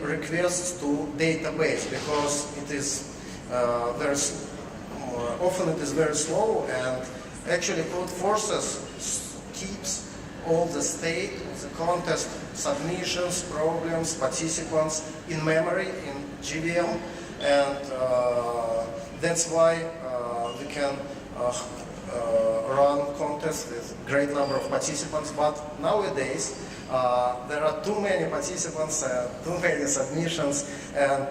requests to database because it is often it is very slow, and actually code forces keeps all the state of the contest, submissions, problems, participants in memory in JVM, and that's why we can run contests with great number of participants. But nowadays there are too many participants and too many submissions, and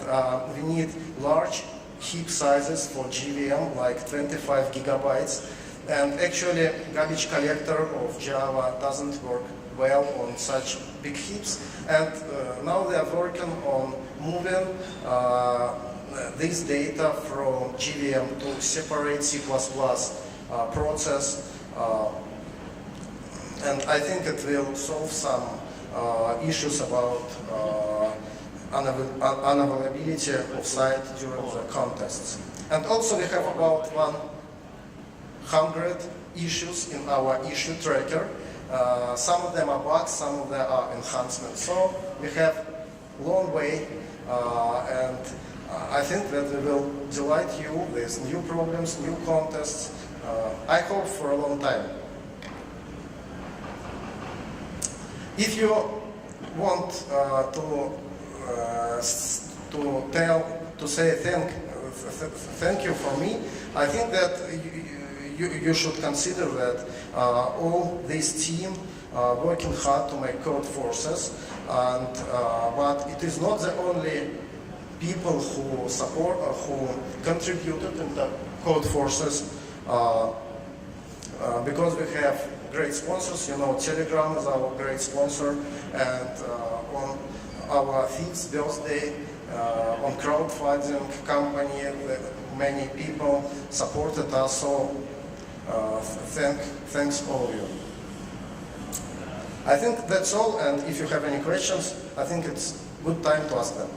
we need large heap sizes for JVM, like 25 gigabytes. And actually, garbage collector of Java doesn't work well on such big heaps. And now they are working on moving this data from JVM to separate C++ process. And I think it will solve some issues about unavailability of site during the contests. And also we have about 100 issues in our issue tracker. Some of them are bugs, some of them are enhancements. So we have a long way, and I think that we will delight you with new problems, new contests. I hope for a long time. If you want to say thank you for me, I think that you should consider that all this team working hard to make code forces, and but it is not the only people who support or who contributed in the code forces, because we have great sponsors. You know, Telegram is our great sponsor, and on our 5th birthday, on crowdfunding company, many people supported us. So thanks all of you. I think that's all, and if you have any questions, I think it's good time to ask them.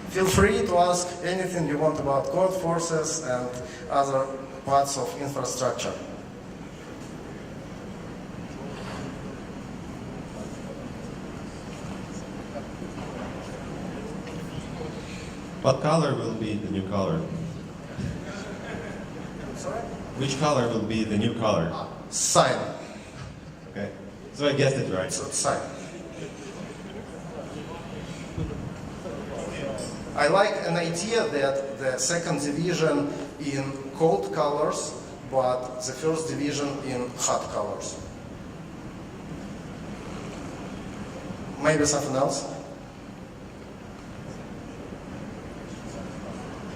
Feel free to ask anything you want about code forces and other parts of infrastructure. What color will be the new color? Sorry? Which color will be the new color? Sign. Okay, so I guessed it right. So sign. I like an idea that the second division in cold colors, but the first division in hot colors. Maybe something else?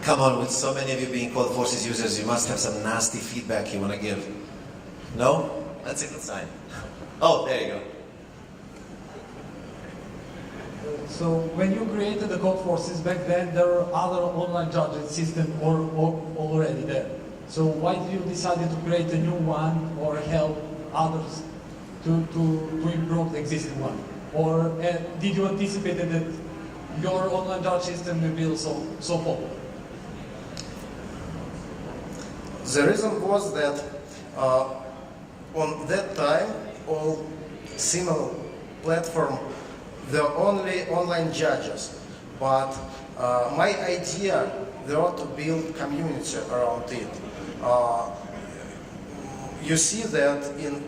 Come on, with so many of you being Code Forces users, you must have some nasty feedback you want to give. No? That's a good sign. Oh, there you go. So when you created the code forces back then, there were other online judging systems already there. So why did you decide to create a new one or help others to improve the existing one? Or did you anticipate that your online judge system will be so popular? The reason was that on that time, all similar platform, the only online judges. But my idea was to build community around it. You see that in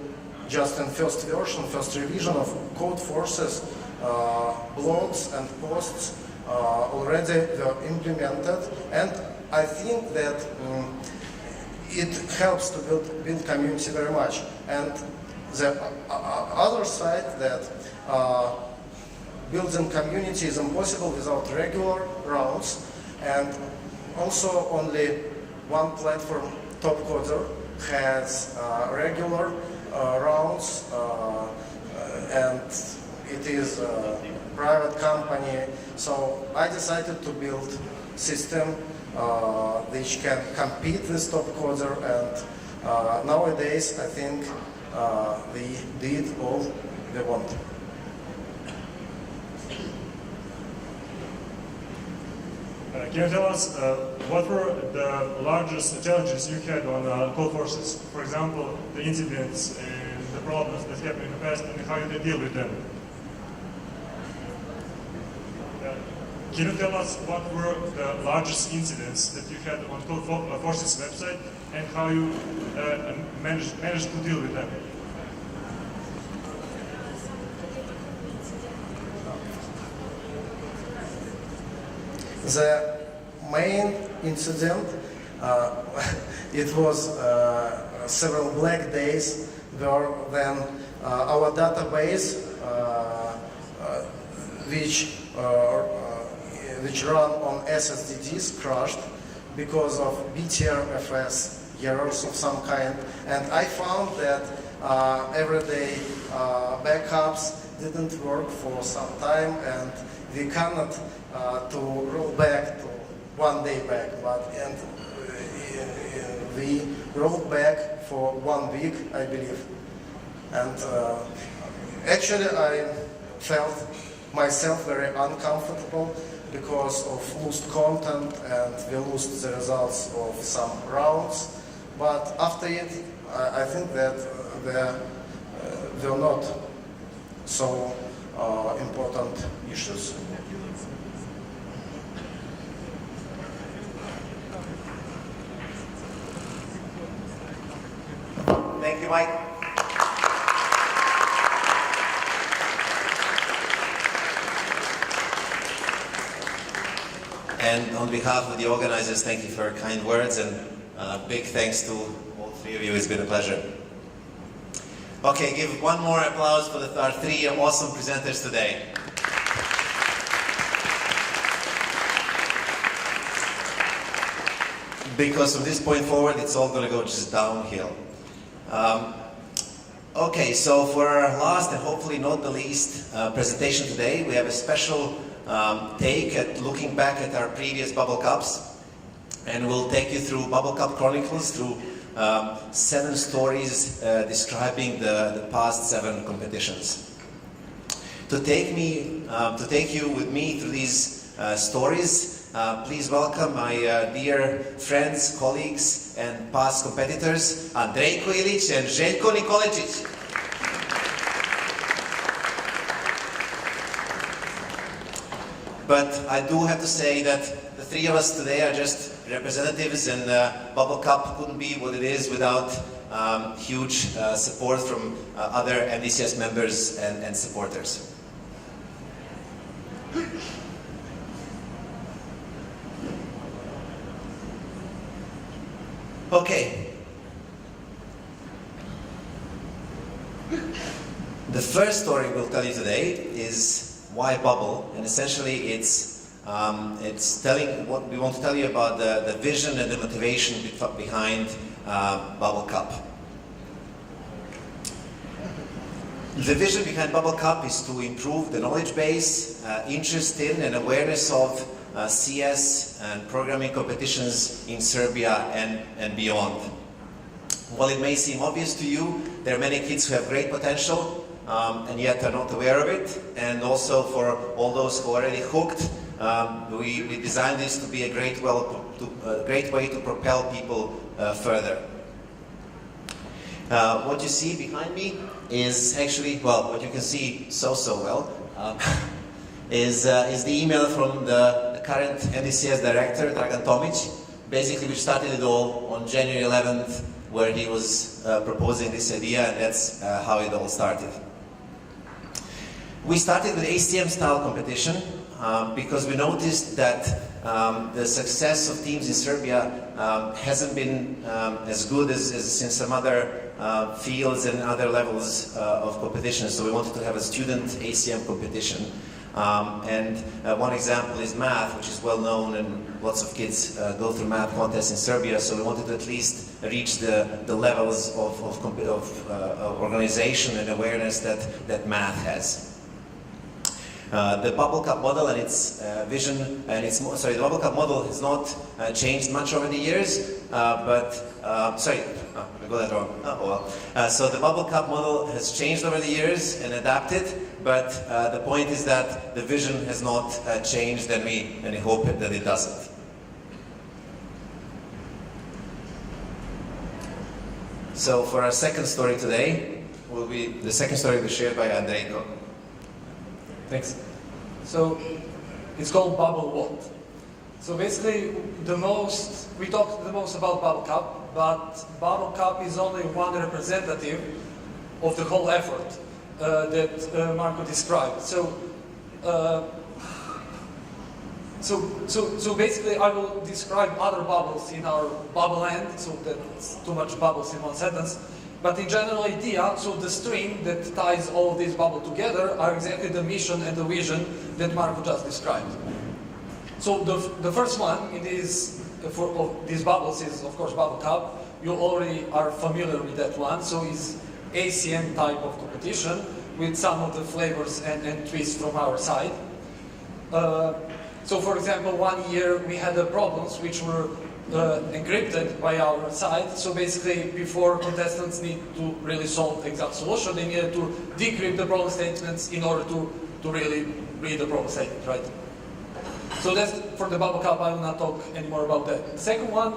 first version, first revision of code forces, blogs and posts already were implemented, and I think that it helps to build community very much. And the other side that building community is impossible without regular rounds, and also only one platform, Topcoder, has regular rounds, and it is a private company. So I decided to build system which can compete with Topcoder, and nowadays I think we did all we want. Can you tell us what were the largest challenges you had on code forces? For example, the incidents and the problems that happened in the past and how you deal with them. Can you tell us what were the largest incidents that you had on Code Forces website and how you managed to deal with them? The main incident, it was several black days where then our database, which run on SSDs, crashed because of BTRFS errors of some kind, and I found that everyday backups didn't work for some time, and we cannot to roll back to 1 day back, and we rolled back for 1 week, I believe, and actually I felt myself very uncomfortable because of lost content and we lost the results of some rounds. But after it, I think that there were not so important issues. Thank you, Mike. And on behalf of the organizers, thank you for your kind words, and big thanks to all three of you. It's been a pleasure. Okay, give one more applause for our three awesome presenters today. Because from this point forward, it's all going to go just downhill. Okay, so for our last and hopefully not the least presentation today, we have a special take at looking back at our previous Bubble Cups, and we'll take you through Bubble Cup Chronicles, through 7 stories describing the past 7 competitions. To take you with me through these stories, please welcome my dear friends, colleagues, and past competitors, Andrejko Ilić and Željko Nikoličić. But I do have to say that the three of us today are just representatives, and Bubble Cup couldn't be what it is without huge support from other MDCS members and supporters. Okay. The first story we'll tell you today is why Bubble, and essentially it's telling what we want to tell you about the vision and the motivation behind Bubble Cup. The vision behind Bubble Cup is to improve the knowledge base, interest in and awareness of CS and programming competitions in Serbia and beyond. While it may seem obvious to you, there are many kids who have great potential and yet are not aware of it, and also for all those who are already hooked, we designed this to be a great way to propel people further. What you see behind me is actually, well, what you can see so well, is the email from the current MDCS director, Dragan Tomic, basically which started it all on January 11th, where he was proposing this idea, and that's how it all started. We started with ACM-style competition because we noticed that the success of teams in Serbia hasn't been as good as in some other fields and other levels of competition. So we wanted to have a student ACM competition. One example is math, which is well known, and lots of kids go through math contests in Serbia. So we wanted to at least reach the levels of organization and awareness that math has. The Bubble Cup model and its vision, and the Bubble Cup model has not changed much over the years, I got that wrong. So the Bubble Cup model has changed over the years and adapted, but the point is that the vision has not changed, and we hope that it doesn't. So for our second story today, will be, the second story will be shared by Andrejko. Thanks. So it's called Bubble What. So basically, we talked the most about Bubble Cup, but Bubble Cup is only one representative of the whole effort that Marco described. So basically, I will describe other bubbles in our bubble land, so that's too much bubbles in one sentence. But in general idea, so the string that ties all of these bubbles together are exactly the mission and the vision that Marco just described. So the first one of these bubbles is, of course, Bubble Cup. You already are familiar with that one. So it's ACM type of competition with some of the flavors and twists from our side. So for example, one year we had problems which were encrypted by our side. So basically, before contestants need to really solve the exact solution, they needed to decrypt the problem statements in order to really read the problem statement, right? So that's for the Bubble Cup. I will not talk anymore about that. The second one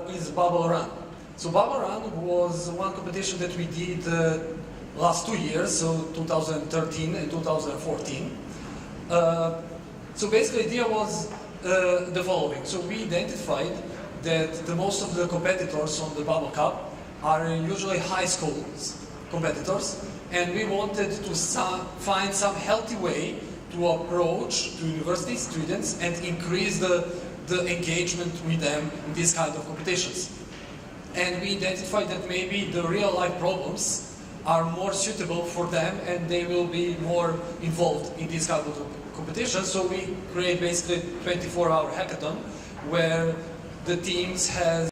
is Bubble Run. So Bubble Run was one competition that we did last 2 years, so 2013 and 2014. So basically, the idea was the following. So we identified that most of the competitors on the Bubble Cup are usually high school competitors, and we wanted to find some healthy way to approach to university students and increase the engagement with them in these kind of competitions. And we identified that maybe the real life problems are more suitable for them and they will be more involved in these kind of competitions. So we create basically 24-hour hackathon where the teams has